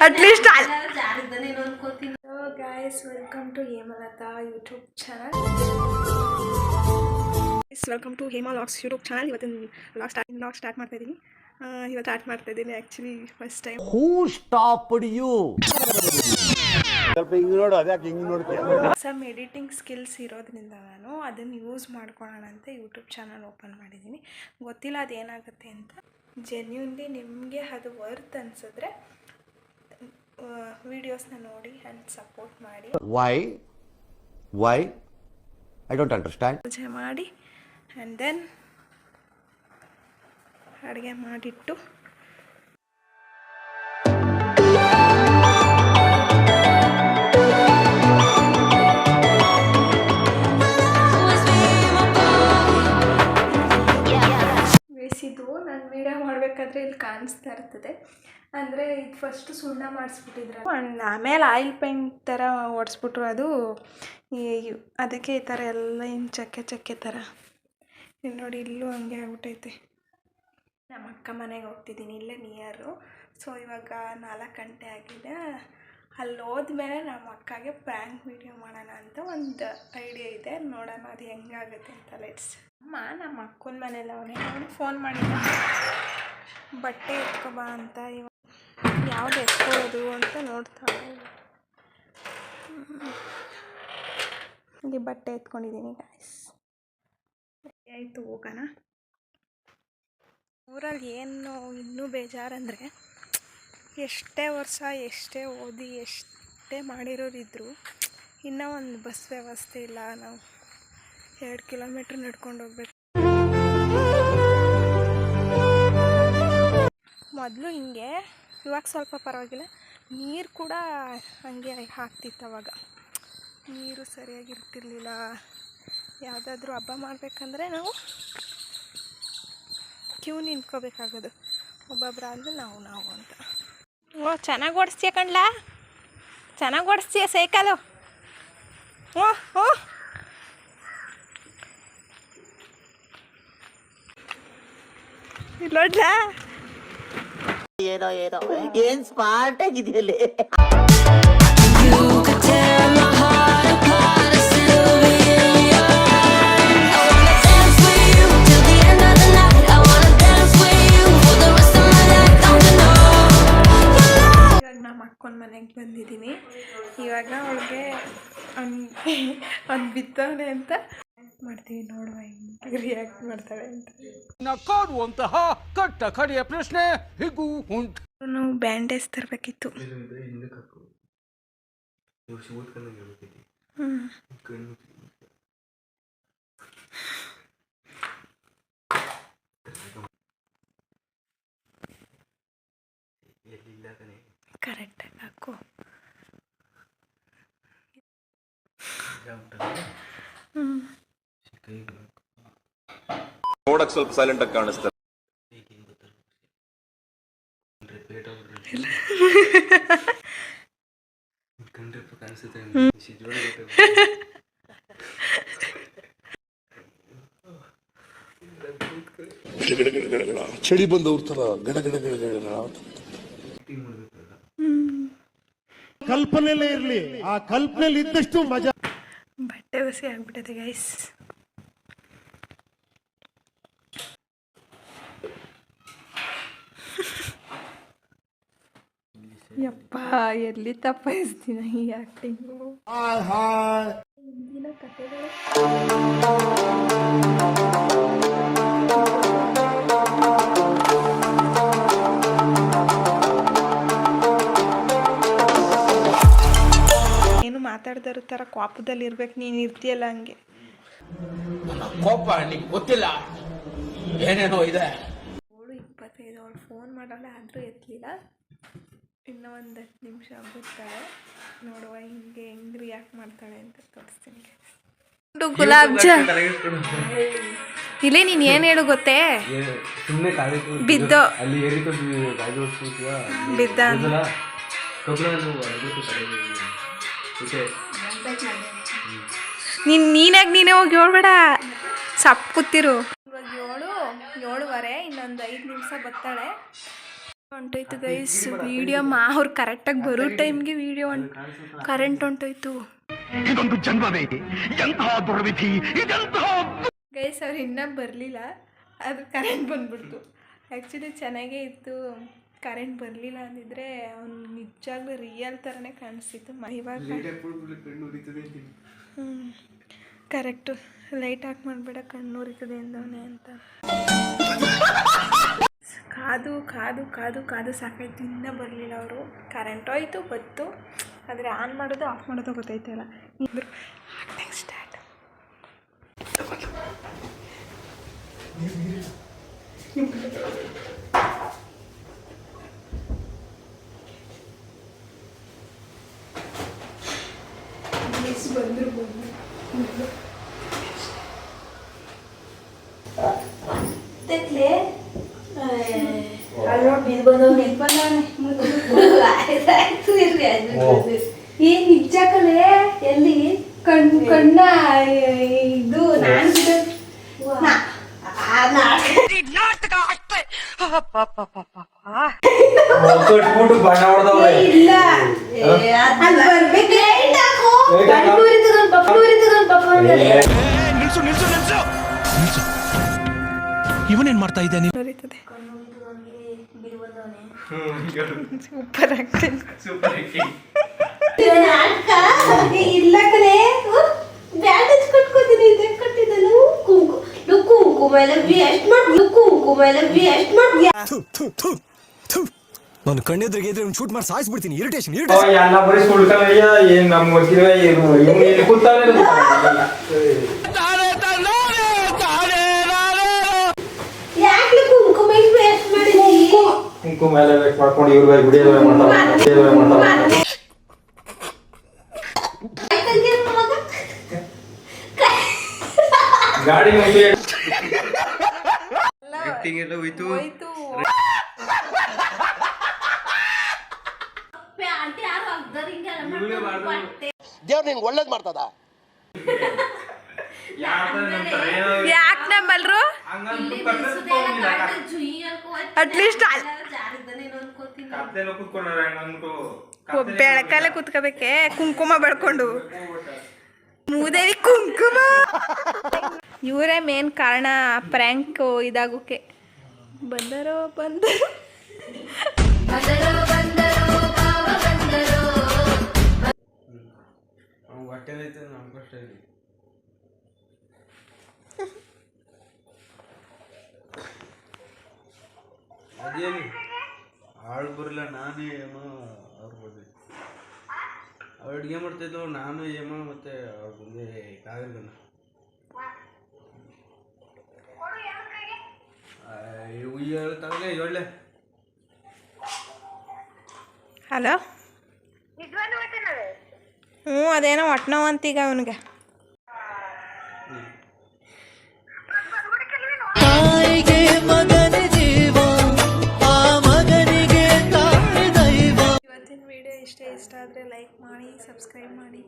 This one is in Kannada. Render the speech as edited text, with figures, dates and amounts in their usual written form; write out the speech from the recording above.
At least guys welcome to Hemalatha YouTube channel. Welcome to Hema logs YouTube channel. ಇವತ್ತಿನ ಲಾಗ್ ಸ್ಟಾರ್ಟ್ ಮಾಡ್ತಾ ಇದ್ದೀನಿ. Actually first time. Who stopped you? ಸ್ವಲ್ಪ ಹಿಂಗೆ ನೋಡು, ಅದ್ಯಾಕೆ ಹಿಂಗೆ ನೋಡ್ತೀಯ? ಸಮ್ ಎಡಿಟಿಂಗ್ ಸ್ಕಿಲ್ಸ್ ಇರೋದ್ರಿಂದ ನಾನು ಅದನ್ನು ಯೂಸ್ ಮಾಡ್ಕೊಳ್ಳೋಣ ಅಂತ ಯೂಟ್ಯೂಬ್ ಚಾನಲ್ ಓಪನ್ ಮಾಡಿದ್ದೀನಿ. ಗೊತ್ತಿಲ್ಲ ಅದೇನಾಗುತ್ತೆ ಅಂತ. ಜೆನ್ಯೂನ್ಲಿ ನಿಮಗೆ ಅದು ವರ್ತ್ ಅನಿಸಿದ್ರೆ ವಿಡಿಯೋಸ್ನ ನೋಡಿ ಆ್ಯಂಡ್ ಸಪೋರ್ಟ್ ಮಾಡಿ. Why I don't understand. ಪೂಜೆ ಮಾಡಿ ಆ್ಯಂಡ್ ದೆನ್ ಅಡುಗೆ ಮಾಡಿಟ್ಟು ಬೇಯಿಸಿದ್ದು. ನಾನು ವೀಡಿಯೋ ಮಾಡಬೇಕಾದ್ರೆ ಇಲ್ಲಿ ಕಾಣಿಸ್ತಾ ಇರ್ತದೆ. ಅಂದರೆ ಇದು ಫಸ್ಟು ಸುಣ್ಣ ಮಾಡಿಸ್ಬಿಟ್ಟಿದ್ರು, ಆಮೇಲೆ ಆಯಿಲ್ ಪೇಂಟ್ ಥರ ಒಡಿಸ್ಬಿಟ್ರು. ಅದಕ್ಕೆ ಈ ಥರ ಎಲ್ಲ ಹಿಂಗೆ ಚಕ್ಕೆ ಥರ. ಇಲ್ಲಿ ನೋಡಿ, ಇಲ್ಲೂ ಹಂಗೆ ಆಗ್ಬಿಟ್ಟೈತೆ. ನಮ್ಮ ಅಕ್ಕ ಮನೆಗೆ ಹೋಗ್ತಿದ್ದೀನಿ, ಇಲ್ಲೇ ನಿಯರು. ಸೊ ಇವಾಗ 4 ಗಂಟೆ ಆಗಿದೆ. ಅಲ್ಲಿ ಹೋದ್ಮೇಲೆ ನಮ್ಮ ಅಕ್ಕಗೆ ಪ್ರ್ಯಾಂಕ್ ವೀಡಿಯೋ ಮಾಡೋಣ ಅಂತ ಒಂದು ಐಡಿಯಾ ಇದೆ. ನೋಡೋಣ ಅದು ಹೆಂಗಾಗುತ್ತೆ ಅಂತ. ನಮ್ಮ ಅಕ್ಕನ ಮನೇಲಿ ಅವನಿಗೆ ಫೋನ್ ಮಾಡಿದ್ದ, ಬಟ್ಟೆ ಎತ್ಕೊಬಾ ಅಂತ. ಇವಾಗ ಯಾವುದು ಎತ್ಕೊಳ್ಳೋದು ಅಂತ ನೋಡ್ತಾಳೆ. ಇಲ್ಲಿ ಬಟ್ಟೆ ಎತ್ಕೊಂಡಿದ್ದೀನಿ ಗಾಯ್ಸ್. ಆಯಿತು, ಹೋಗೋಣ. ಊರಲ್ಲಿ ಏನು ಇನ್ನೂ ಬೇಜಾರಂದರೆ, ಎಷ್ಟೇ ವರ್ಷ ಎಷ್ಟೇ ಓದಿ ಎಷ್ಟೇ ಮಾಡಿರೋರಿದ್ರು ಇನ್ನೂ ಒಂದು ಬಸ್ ವ್ಯವಸ್ಥೆ ಇಲ್ಲ. ನಾವು 2 ಕಿಲೋಮೀಟ್ರ್ ನಡ್ಕೊಂಡು ಹೋಗ್ಬೇಕು. ಮೊದಲು ಹಿಂಗೆ, ಇವಾಗ ಸ್ವಲ್ಪ ಪರವಾಗಿಲ್ಲ. ನೀರು ಕೂಡ ಹಂಗೆ ಹಾಕ್ತಿತ್ತು. ಅವಾಗ ನೀರು ಸರಿಯಾಗಿರ್ತಿರ್ಲಿಲ್ಲ. ಯಾವುದಾದ್ರೂ ಹಬ್ಬ ಮಾಡಬೇಕಂದ್ರೆ ನಾವು ಕ್ಯೂ ನಿಂತ್ಕೋಬೇಕಾಗೋದು. ಒಬ್ಬೊಬ್ಬರಾದ್ರೆ ನಾವು ಅಂತ. ಓ, ಚೆನ್ನಾಗಿ ಓಡಿಸ್ತೀಯ ಕಣ್ಲಾ, ಚೆನ್ನಾಗಿ ಓಡಿಸ್ತೀಯ ಸೈಕಲು. ಓ ಇಲ್ಲೋಡ್ಲಾ, ಏನೋ ಏನ್ ಸ್ಮಾರ್ಟ್ ಆಗಿದೆಯಲ್ಲೇ. ಮನೆಗೆ ಬಂದಿದ್ದೀನಿ. ಇವಾಗ ಅವಳಿಗೆ ಒಂದು ಬಿತ್ತವನೆ ಅಂತ ಮಾಡ್ತೀವಿ. ನೋಡುವ ಹೆಂಗೆ ರಿಯಾಕ್ಟ್ ಮಾಡ್ತಾಳೆ ಅಂತ. ನಕಾಡುವಂತಹ ಕಟ್ಟ ಕಡೆಯ ಪ್ರಶ್ನೆ ಹೀಗೂ ಉಂಟು. ನಾವು ಬ್ಯಾಂಡೇಜ್ ತರಬೇಕಿತ್ತು. ಕರೆಕ್ಟಾಗಿ ಹಾಕು. ನೋಡಕ್ ಸ್ವಲ್ಪ ಸೈಲೆಂಟ್ ಆಗಿ ಕಾಣಿಸ್ತಾರೆ. ಚಳಿ ಬಂದವ್ರ ತರ ಗಡಗಡ ಕಲ್ಪನೆಯಲ್ಲೇ ಇರ್ಲಿ. ಆ ಕಲ್ಪನೆಯಲ್ಲಿ ಇದ್ದಷ್ಟು ಮಜಾ. ಬಟ್ಟೆ ಹಸಿ ಆಗ್ಬಿಟ್ಟದೆ ಗೈಸ್. ಯಪ್ಪ, ಎಲ್ಲಿ ತಪ್ಪಾಯಿಸ್ತೀನ ಈ ಆ್ಯಕ್ಟಿಂಗು. ಹಿಂದಿನ ಕಥೆಗಳು. ಏನು ಮಾತಾಡ್ದಾರ ಥರ ಕೋಪದಲ್ಲಿ ಇರ್ಬೇಕು. ನೀನು ಇರ್ತೀಯಲ್ಲ ಹಂಗೆ. ಕೋಪ ನಿಂಗೆ ಗೊತ್ತಿಲ್ಲ, ಏನೇನೋ ಇದೆ. 7:25 ಅವಳು ಫೋನ್ ಮಾಡಲ್ಲ, ಆದರೂ ಎತ್ತಲಿಲ್ಲ. ಇನ್ನೂ ಒಂದು 10 ನಿಮಿಷ ಬರ್ತಾಳೆ. ನೋಡುವ ಹೆಂಗೆ ರಿಯಾಕ್ಟ್ ಮಾಡ್ತಾಳೆ ಅಂತ ತೋರಿಸ್ತೀನಿ. ಗುಲಾಬ್ ಜಾಮ್ ಇಲ್ಲಿ. ನೀನು ಏನು ಹೇಳು ಗೊತ್ತೇ, ಬಿದ್ದೋ ಬಿದ್ದ. ನೀನಾಗಿ ನೀನೇ ಹೋಗಿ ಹೇಳ್ಬೇಡ. ಸಪ್ ಕೂತಿರು. ಇವಾಗ 7:30, ಇನ್ನೊಂದು 5 ನಿಮಿಷ ಬರ್ತಾಳೆ. ಹೊಂಟೋಯ್ತು ಗೈಸ್ ವಿಡಿಯೋ. ಅವ್ರು ಕರೆಕ್ಟಾಗಿ ಬರೋ ಟೈಮ್ಗೆ ವಿಡಿಯೋ ಕರೆಂಟ್ ಹೊಂಟೋಯ್ತು ಗೈಸ್. ಅವ್ರು ಇನ್ನೂ ಬರಲಿಲ್ಲ, ಅದು ಕರೆಂಟ್ ಬಂದ್ಬಿಡ್ತು. ಆ್ಯಕ್ಚುಲಿ ಚೆನ್ನಾಗೇ ಇತ್ತು, ಕರೆಂಟ್ ಬರಲಿಲ್ಲ ಅಂದಿದ್ರೆ ಅವ್ನು ನಿಜವಾಗ್ಲೂ ರಿಯಲ್ ಥರನೇ ಕಾಣಿಸ್ತಿತ್ತು. ಇವಾಗ ಕರೆಕ್ಟು ಲೈಟ್ ಆಫ್ ಮಾಡಿಬಿಡ, ಕಣ್ಣು ಉರಿತದೆ ಅಂದವನೇ ಅಂತ. ಕಾದು ಕಾದು ಕಾದು ಕಾದು ಸಾಕಾಯ್ತು, ಇನ್ನೂ ಬರಲಿಲ್ಲ ಅವರು. ಕರೆಂಟ್ ಹೋಯ್ತು ಬತ್ತು, ಆದರೆ ಆನ್ ಮಾಡೋದು ಆಫ್ ಮಾಡೋದು ಗೊತ್ತಾಯ್ತಲ್ಲ. ಇಬ್ಬರು ನೆಕ್ಸ್ಟ್ ಸ್ಟಾರ್ಟ್. ಬಂದರು ಏನ್ ನಿಜ ಕಲೆ ಎಲ್ಲಿ ಕಣ್ಣ ಇದು ನಾನು ಇಲ್ಲ ಇವನೇನ್ ಮಾಡ್ತಾ ಇದ್ದಾನೆ? Super acting. ಇಲ್ಲ ಕಲೆ ಬ್ಯಾಂಡೇಜ್ ಕಟ್ಕೋತೀನಿ ಕಟ್ಟಿದ್ದನು ಕುಂಕುಮ ಎಲ್ಲ ವೇಸ್ಟ್ ಮಾಡಿ ಕುಂಕುಮ ಎಲ್ಲ ವೇಸ್ಟ್ ಮಾಡಿ ನಾನು ಕಣ್ಣೆದ್ರಿಗೆ ಇದ್ರೆ ಶೂಟ್ ಮಾಡಿ ಸಾಯಿಸ್ಬಿಡ್ತೀನಿ. ಇರಿಟೇಷನ್ ಎಲ್ಲ ಬರೀ ಸುಳ್ಕಲ್ಲಯ್ಯ, ಏನ್ ನಮ್ ಗೊತ್ತಿರುವ ಇಲ್ಲಿ ಕೂತಾನೆ ಯಾಕೆ ಕುಂಕುಮ ವೇಸ್ಟ್ ಮಾಡಿದ್ರಿ? ಕುಂಕುಮ ಎಲ್ಲ ವೇಸ್ಟ್ ಮಾಡ್ಕೊಂಡು ಇವ್ರ ಗುಡಿಯಲ್ಲ ಮಾಡ್ತಾರೆ. ಗಾಡಿ ಹೋಯ್ತು. ದೇವ್ರು ನಿಂಗೆ ಒಳ್ಳೇದು ಮಾಡ್ತದ. ಯಾಕೆ ನಂಬಲ್ರು? ಅಟ್ಲೀಸ್ಟ್ ಬೆಳಕಲ್ಲೇ ಕುತ್ಕೋಬೇಕೆ ಕುಂಕುಮ ಬೆಳ್ಕೊಂಡು. ಮೂದೇವಿ ಕುಂಕುಮ. ಇವರೇ ಮೇನ್ ಕಾರಣ ಪ್ರ್ಯಾಂಕ್ ಇದಾಗೋಕೆ. ಬಂದರೋ ಅದೇನು ಆಳು ಬರಲ್ಲ, ನಾನೇ ಏನೋ ಅವ್ರು ಬಂದೆ. ಅವ್ರು ಅಡುಗೆ ಮಾಡ್ತಿದ್ದವು, ನಾನು ಏಮೋ ಮತ್ತೆ ಅವ್ರು ಬಂದೆ ಕಾಗಲ್ಗನ. ತಗಲೇ ಒಳ್ಳೆ. ಹಲೋ. ಅದೇನೋ ಹೊಟ್ಟೆ ಅಂತೀಗ ಅವನಿಗೆ. ಇವತ್ತಿನ ವಿಡಿಯೋ ಇಷ್ಟ ಆದರೆ ಲೈಕ್ ಮಾಡಿ, ಸಬ್ಸ್ಕ್ರೈಬ್ ಮಾಡಿ.